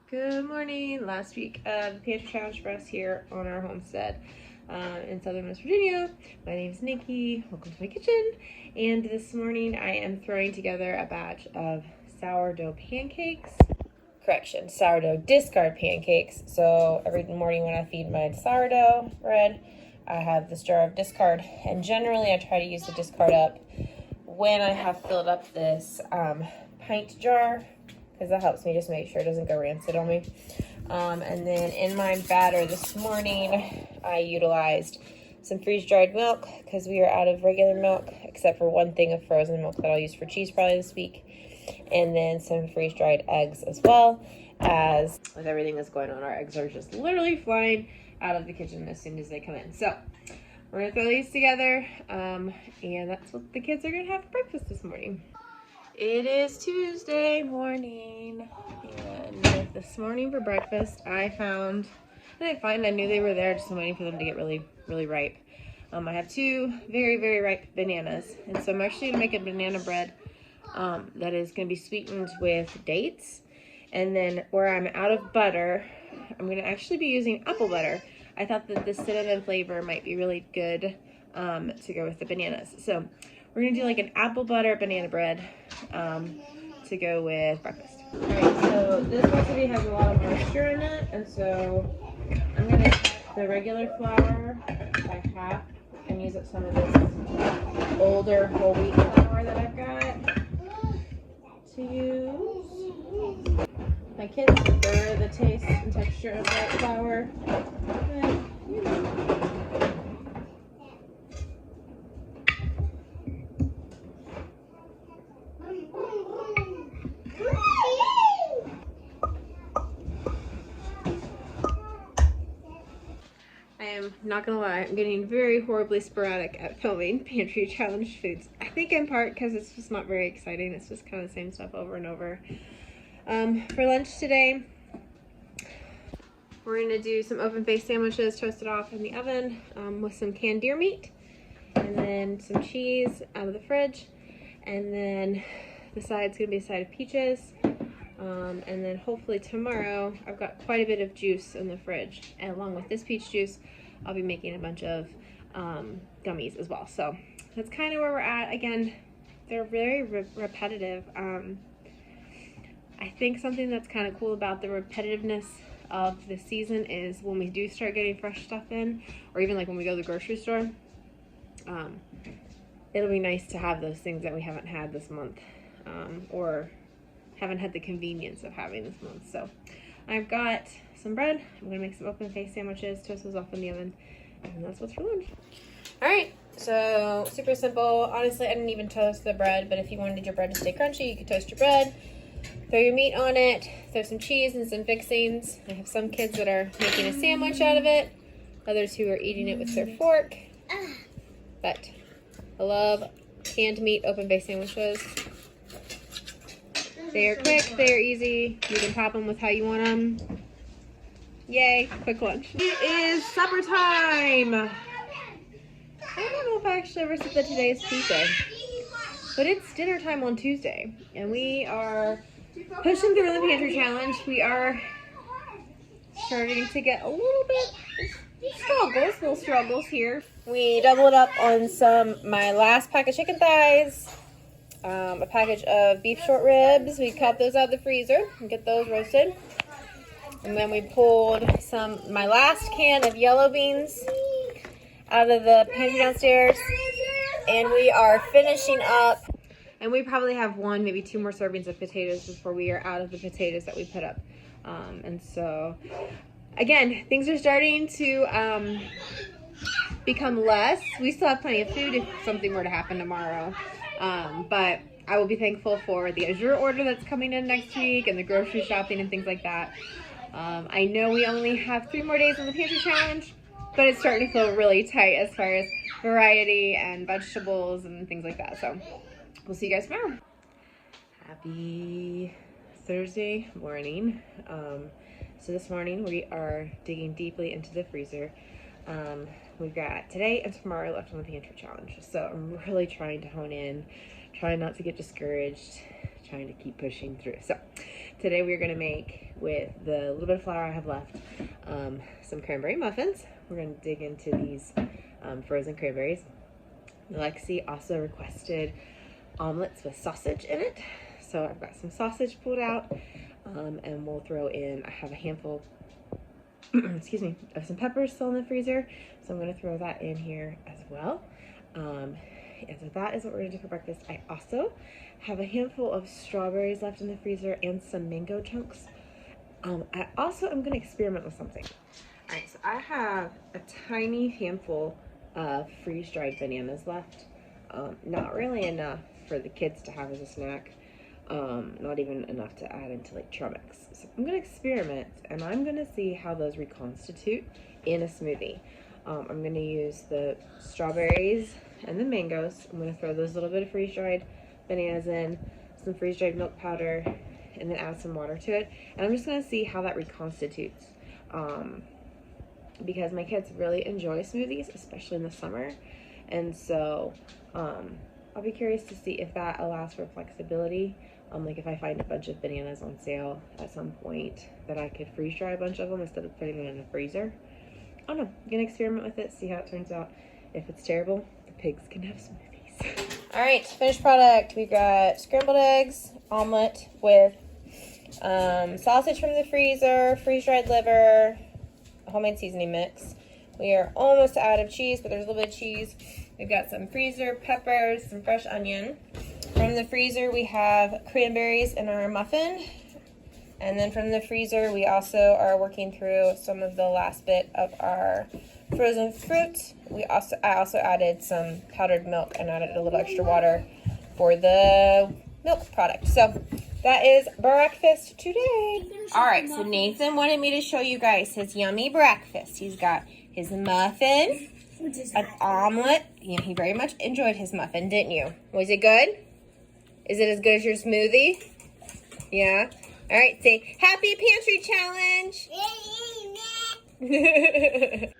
Good morning. Last week of the Pantry Challenge for us here on our homestead in southern West Virginia. My name is Nikki. Welcome to my kitchen. And this morning I am throwing together a batch of sourdough pancakes. Correction, sourdough discard pancakes. So every morning when I feed my sourdough bread, I have this jar of discard. And generally I try to use the discard up when I have filled up this pint jar, because that helps me just make sure it doesn't go rancid on me. And then in my batter this morning, I utilized some freeze-dried milk because we are out of regular milk, except for one thing of frozen milk that I'll use for cheese probably this week. And then some freeze-dried eggs as well. As with everything that's going on, our eggs are just literally flying out of the kitchen as soon as they come in. So we're gonna throw these together, and that's what the kids are gonna have for breakfast this morning. It is Tuesday morning, and this morning for breakfast I knew they were there, just waiting for them to get really, really ripe. I have two very, very ripe bananas, and so I'm actually gonna make a banana bread that is gonna be sweetened with dates. And then where I'm out of butter, I'm gonna actually be using apple butter. I thought that the cinnamon flavor might be really good to go with the bananas. So we're gonna do like an apple butter banana bread to go with breakfast. All right, so this recipe has a lot of moisture in it, and so I'm gonna cut the regular flour by half and use up some of this older whole wheat flour that I've got to use. My kids prefer the taste and texture of that flour, but you know. I am not gonna lie, I'm getting very horribly sporadic at filming Pantry Challenge foods. I think in part because it's just not very exciting. It's just kind of the same stuff over and over. For lunch today, we're gonna do some open-faced sandwiches toasted off in the oven with some canned deer meat, and then some cheese out of the fridge, and then the side's gonna be a side of peaches. And then hopefully tomorrow, I've got quite a bit of juice in the fridge, and along with this peach juice, I'll be making a bunch of gummies as well. So that's kind of where we're at. Again, they're very repetitive. I think something that's kind of cool about the repetitiveness of the season is when we do start getting fresh stuff in, or even like when we go to the grocery store, it'll be nice to have those things that we haven't had this month, or haven't had the convenience of having this month. So I've got some bread. I'm gonna make some open-faced sandwiches, toast those off in the oven, and that's what's for lunch. All right, so super simple. Honestly, I didn't even toast the bread, but if you wanted your bread to stay crunchy, you could toast your bread, throw your meat on it, throw some cheese and some fixings. I have some kids that are making a sandwich out of it, others who are eating it with their fork. But I love canned meat open-faced sandwiches. They are quick, they are easy. You can pop them with how you want them. Yay, quick lunch. It is supper time. I don't know if I actually ever said that today is Tuesday, but it's dinner time on Tuesday, and we are pushing through the Pantry Challenge. We are starting to get a little bit struggles here. We doubled up on my last pack of chicken thighs. A package of beef short ribs. We cut those out of the freezer and get those roasted. And then we pulled my last can of yellow beans out of the pantry downstairs. And we are finishing up. And we probably have one, maybe two more servings of potatoes before we are out of the potatoes that we put up. And so, again, things are starting to become less. We still have plenty of food if something were to happen tomorrow. But I will be thankful for the Azure order that's coming in next week and the grocery shopping and things like that. I know we only have 3 more days on the Pantry Challenge, but it's starting to feel really tight as far as variety and vegetables and things like that. So we'll see you guys tomorrow. Happy Thursday morning. So this morning we are digging deeply into the freezer. We've got today and tomorrow left on the Pantry Challenge. So I'm really trying to hone in, trying not to get discouraged, trying to keep pushing through. So today we're going to make, with the little bit of flour I have left, some cranberry muffins. We're going to dig into these frozen cranberries. Lexi also requested omelets with sausage in it. So I've got some sausage pulled out, and we'll throw in, I have a handful excuse me, of some peppers still in the freezer, so I'm going to throw that in here as well. And so that is what we're going to do for breakfast. I also have a handful of strawberries left in the freezer and some mango chunks. I also am going to experiment with something. All right, so I have a tiny handful of freeze-dried bananas left. Not really enough for the kids to have as a snack. Not even enough to add into like trail mix. So I'm gonna experiment, and I'm gonna see how those reconstitute in a smoothie. I'm gonna use the strawberries and the mangoes. I'm gonna throw those little bit of freeze-dried bananas in, some freeze-dried milk powder, and then add some water to it. And I'm just gonna see how that reconstitutes. Because my kids really enjoy smoothies, especially in the summer. And so I'll be curious to see if that allows for flexibility. Like if I find a bunch of bananas on sale at some point, that I could freeze dry a bunch of them instead of putting them in the freezer. I don't know. I'm gonna experiment with it, see how it turns out. If it's terrible, the pigs can have smoothies. All right, finished product. We've got scrambled eggs, omelet with sausage from the freezer, freeze-dried liver, a homemade seasoning mix. We are almost out of cheese, but there's a little bit of cheese. We've got some freezer peppers, some fresh onion. From the freezer, we have cranberries in our muffin. And then from the freezer, we also are working through some of the last bit of our frozen fruit. I also added some powdered milk and added a little extra water for the milk product. So that is breakfast today. All right, so Nathan wanted me to show you guys his yummy breakfast. He's got his muffin, an omelet. Yeah, he very much enjoyed his muffin, didn't you? Was it good? Is it as good as your smoothie? Yeah. All right, say happy pantry challenge. I need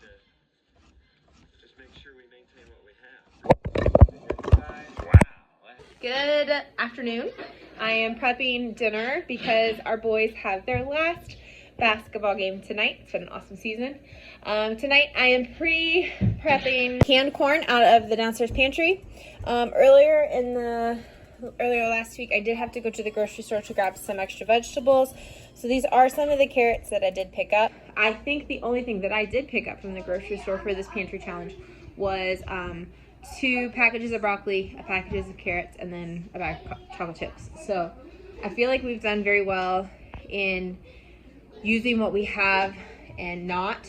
to just make sure we maintain what we have. Wow. Good afternoon. I am prepping dinner because our boys have their last basketball game tonight. It's been an awesome season. Tonight I am pre-prepping canned corn out of the downstairs pantry. Earlier last week I did have to go to the grocery store to grab some extra vegetables. So these are some of the carrots that I did pick up. I think the only thing that I did pick up from the grocery store for this pantry challenge was 2 packages of broccoli, a package of carrots, and then a bag of chocolate chips. So I feel like we've done very well in using what we have and not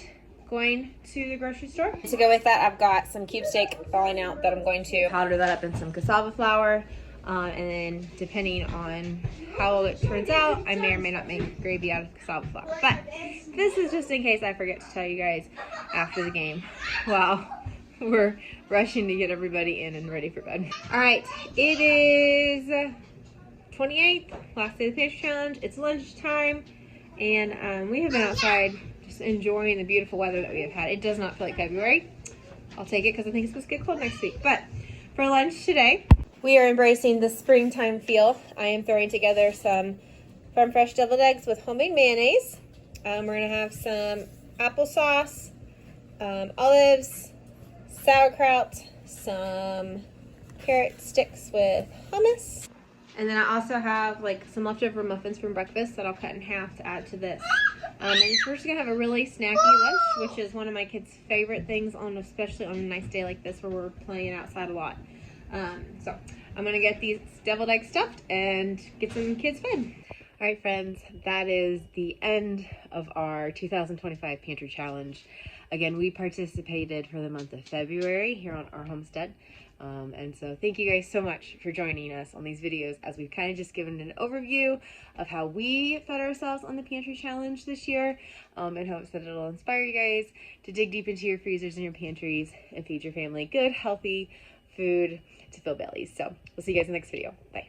going to the grocery store. To go with that, I've got some cube steak thawing out that I'm going to powder that up in some cassava flour. And then depending on how it turns out, I may or may not make gravy out of cassava flour. But this is just in case I forget to tell you guys after the game. Wow. We're rushing to get everybody in and ready for bed. All right, it is 28th, last day of the pantry challenge. It's lunchtime, and we have been outside just enjoying the beautiful weather that we have had. It does not feel like February. I'll take it because I think it's supposed to get cold next week. But for lunch today, we are embracing the springtime feel. I am throwing together some farm fresh deviled eggs with homemade mayonnaise. We're gonna have some applesauce, olives, sauerkraut, some carrot sticks with hummus. And then I also have like some leftover muffins from breakfast that I'll cut in half to add to this. And we're just gonna have a really snacky lunch, which is one of my kids' favorite things, especially on a nice day like this where we're playing outside a lot. So I'm gonna get these deviled eggs stuffed and get some kids fed. All right, friends, that is the end of our 2025 Pantry Challenge. Again, we participated for the month of February here on our homestead. And so thank you guys so much for joining us on these videos as we've kind of just given an overview of how we fed ourselves on the Pantry Challenge this year, in hopes that it'll inspire you guys to dig deep into your freezers and your pantries and feed your family good, healthy food to fill bellies. So we'll see you guys in the next video. Bye.